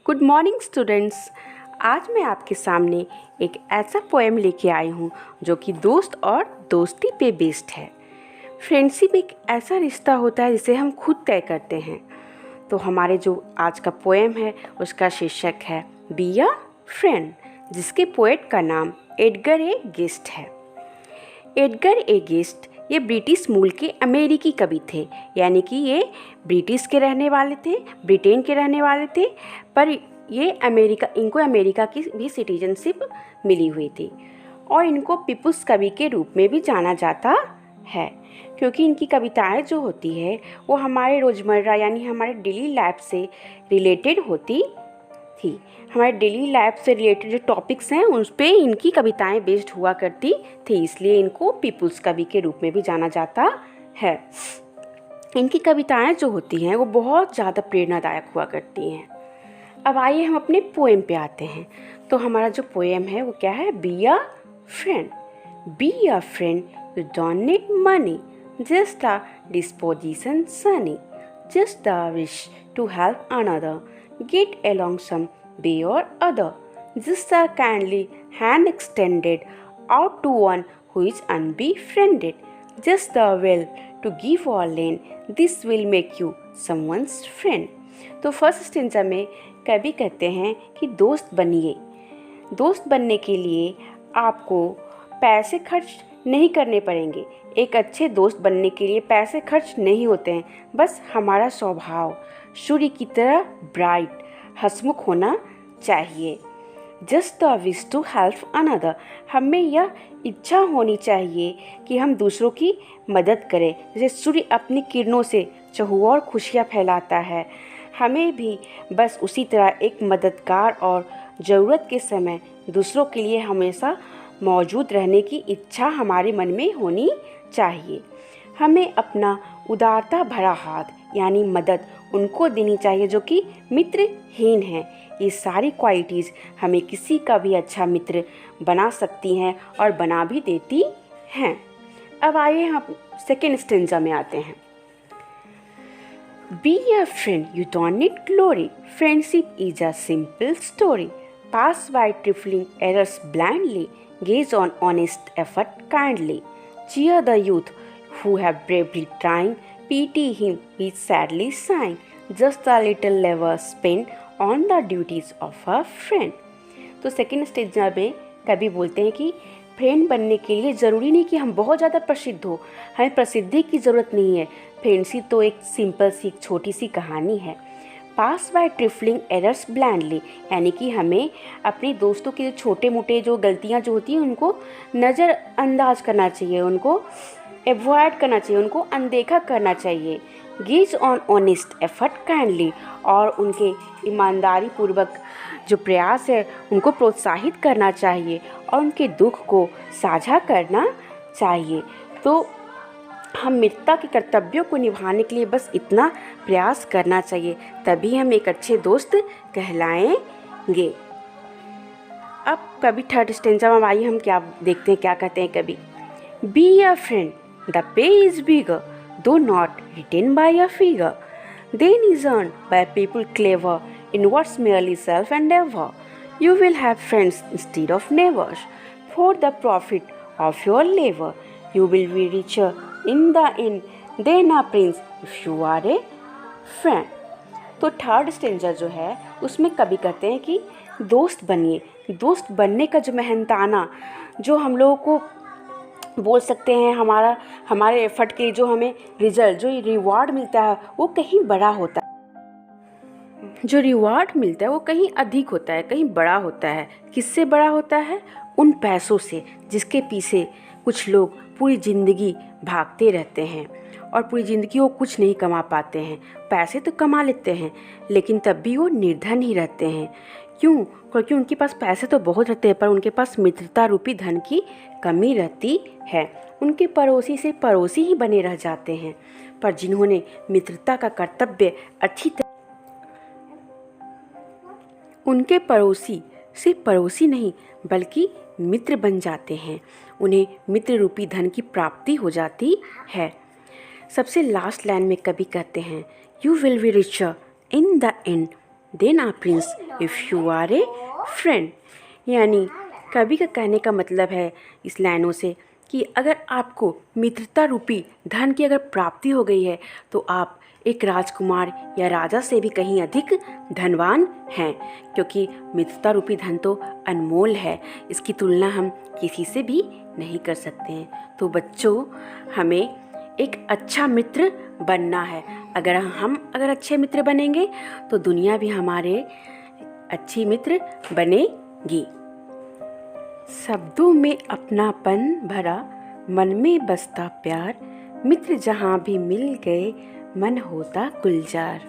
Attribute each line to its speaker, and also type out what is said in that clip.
Speaker 1: Good morning students. आज मैं आपके सामने एक ऐसा पोएम लेके आई हूँ जो कि दोस्त और दोस्ती पे बेस्ड है। फ्रेंडशिप एक ऐसा रिश्ता होता है जिसे हम खुद तय करते हैं। तो हमारे जो आज का पोएम है उसका शीर्षक है बी अ फ्रेंड, जिसके पोएट का नाम एडगर ए गेस्ट है। एडगर ए गेस्ट ये ब्रिटिश मूल के अमेरिकी कवि थे, यानी कि ये ब्रिटिश के रहने वाले थे, ब्रिटेन के रहने वाले थे, पर ये इनको अमेरिका की भी सिटीजनशिप मिली हुई थी और इनको पीपुल्स कवि के रूप में भी जाना जाता है, क्योंकि इनकी कविताएं जो होती है वो हमारे रोज़मर्रा यानी हमारे डेली लाइफ से रिलेटेड होती थी। हमारे डेली लाइफ से रिलेटेड जो टॉपिक्स हैं उस पर इनकी कविताएं बेस्ड हुआ करती थी, इसलिए इनको पीपुल्स कवि के रूप में भी जाना जाता है। इनकी कविताएं जो होती हैं वो बहुत ज़्यादा प्रेरणादायक हुआ करती हैं। अब आइए हम अपने पोएम पे आते हैं। तो हमारा जो पोएम है वो क्या है, be a friend. Be a friend, you don't need money, just a disposition sunny, just the wish to help another, get along some way or other, just a kindly hand extended out to one who is unbefriended, just the will to give or lend, this will make you someone's friend। तो first stanza में कवि कहते हैं कि दोस्त बनिए। दोस्त बनने के लिए आपको पैसे खर्च नहीं करने पड़ेंगे। एक अच्छे दोस्त बनने के लिए पैसे खर्च नहीं होते हैं, बस हमारा स्वभाव सूर्य की तरह ब्राइट हंसमुख होना चाहिए। Just the wish to help another, हमें यह इच्छा होनी चाहिए कि हम दूसरों की मदद करें। जैसे सूर्य अपनी किरणों से चहुओर खुशियाँ फैलाता है, हमें भी बस उसी तरह एक मददगार और ज़रूरत के समय दूसरों के लिए हमेशा मौजूद रहने की इच्छा हमारे मन में होनी चाहिए। हमें अपना उदारता भरा हाथ यानी मदद उनको देनी चाहिए जो कि मित्रहीन हैं। ये सारी क्वालिटीज़ हमें किसी का भी अच्छा मित्र बना सकती हैं और बना भी देती हैं। अब आइए हम सेकेंड स्टेंजा में आते हैं। Be a friend, you don't need glory, friendship is a simple story, pass by trifling errors blindly, gaze on honest effort kindly, cheer the youth who have bravely trying, pity him with sadly sighing, just a little lever spent on the duties of a friend। तो second stage में कभी बोलते हैं कि friend बनने के लिए ज़रूरी नहीं कि हम बहुत ज़्यादा प्रसिद्ध हो, हमें प्रसिद्धि की ज़रूरत नहीं है। फ्रेंडशिप तो एक सिंपल सी छोटी सी कहानी है। पास बाय ट्रिफलिंग एरर्स ब्लाइंडली, यानी कि हमें अपने दोस्तों के छोटे मोटे जो गलतियां जो होती हैं उनको नज़रअंदाज करना चाहिए, उनको एवॉइड करना चाहिए, उनको अनदेखा करना चाहिए। Gauge on honest effort kindly, और उनके ईमानदारी पूर्वक जो प्रयास है उनको प्रोत्साहित करना चाहिए और उनके दुख को साझा करना चाहिए। तो हम मित्रता के कर्तव्यों को निभाने के लिए बस इतना प्रयास करना चाहिए, तभी हम एक अच्छे दोस्त कहलाएंगे। अब कभी थर्ड स्टेंजा में आइए हम क्या देखते हैं, क्या कहते हैं कभी। Be a friend, the pay is bigger, though not written by a figure, than is earn by people clever, in what's merely self endeavor, you will have friends instead of neighbors, for the profit of your labor, you will be richer in the end than a prince if you are a friend। तो third stanza जो है उसमें कभी कहते हैं कि दोस्त बनिए। दोस्त बनने का जो मेहनताना जो हम लोगों को बोल सकते हैं, हमारे एफर्ट के जो हमें रिजल्ट जो रिवार्ड मिलता है वो कहीं बड़ा होता है। जो रिवार्ड मिलता है वो कहीं अधिक होता है, कहीं बड़ा होता है। किससे बड़ा होता है? उन पैसों से जिसके पीछे कुछ लोग पूरी ज़िंदगी भागते रहते हैं और पूरी ज़िंदगी वो कुछ नहीं कमा पाते हैं। पैसे तो कमा लेते हैं लेकिन तब भी वो निर्धन ही रहते हैं। क्यों? क्योंकि उनके पास पैसे तो बहुत रहते हैं पर उनके पास मित्रता रूपी धन की कमी रहती है। उनके पड़ोसी से पड़ोसी ही बने रह जाते हैं। पर जिन्होंने मित्रता का कर्तव्य अच्छी तरह, उनके पड़ोसी सिर्फ पड़ोसी नहीं बल्कि मित्र बन जाते हैं। उन्हें मित्र रूपी धन की प्राप्ति हो जाती है। सबसे लास्ट लाइन में कवि कहते हैं, you will be richer in the end than a prince if you are a friend. यानी कवि का कहने का मतलब है इस लाइनों से कि अगर आपको मित्रता रूपी धन की अगर प्राप्ति हो गई है तो आप एक राजकुमार या राजा से भी कहीं अधिक धनवान हैं, क्योंकि मित्रता रूपी धन तो अनमोल है, इसकी तुलना हम किसी से भी नहीं कर सकते हैं। तो बच्चों, हमें एक अच्छा मित्र बनना है। अगर अच्छे मित्र बनेंगे तो दुनिया भी हमारे अच्छी मित्र बनेगी। शब्दों में अपनापन भरा, मन में बसता प्यार, मित्र जहाँ भी मिल गए मन होता गुलजार।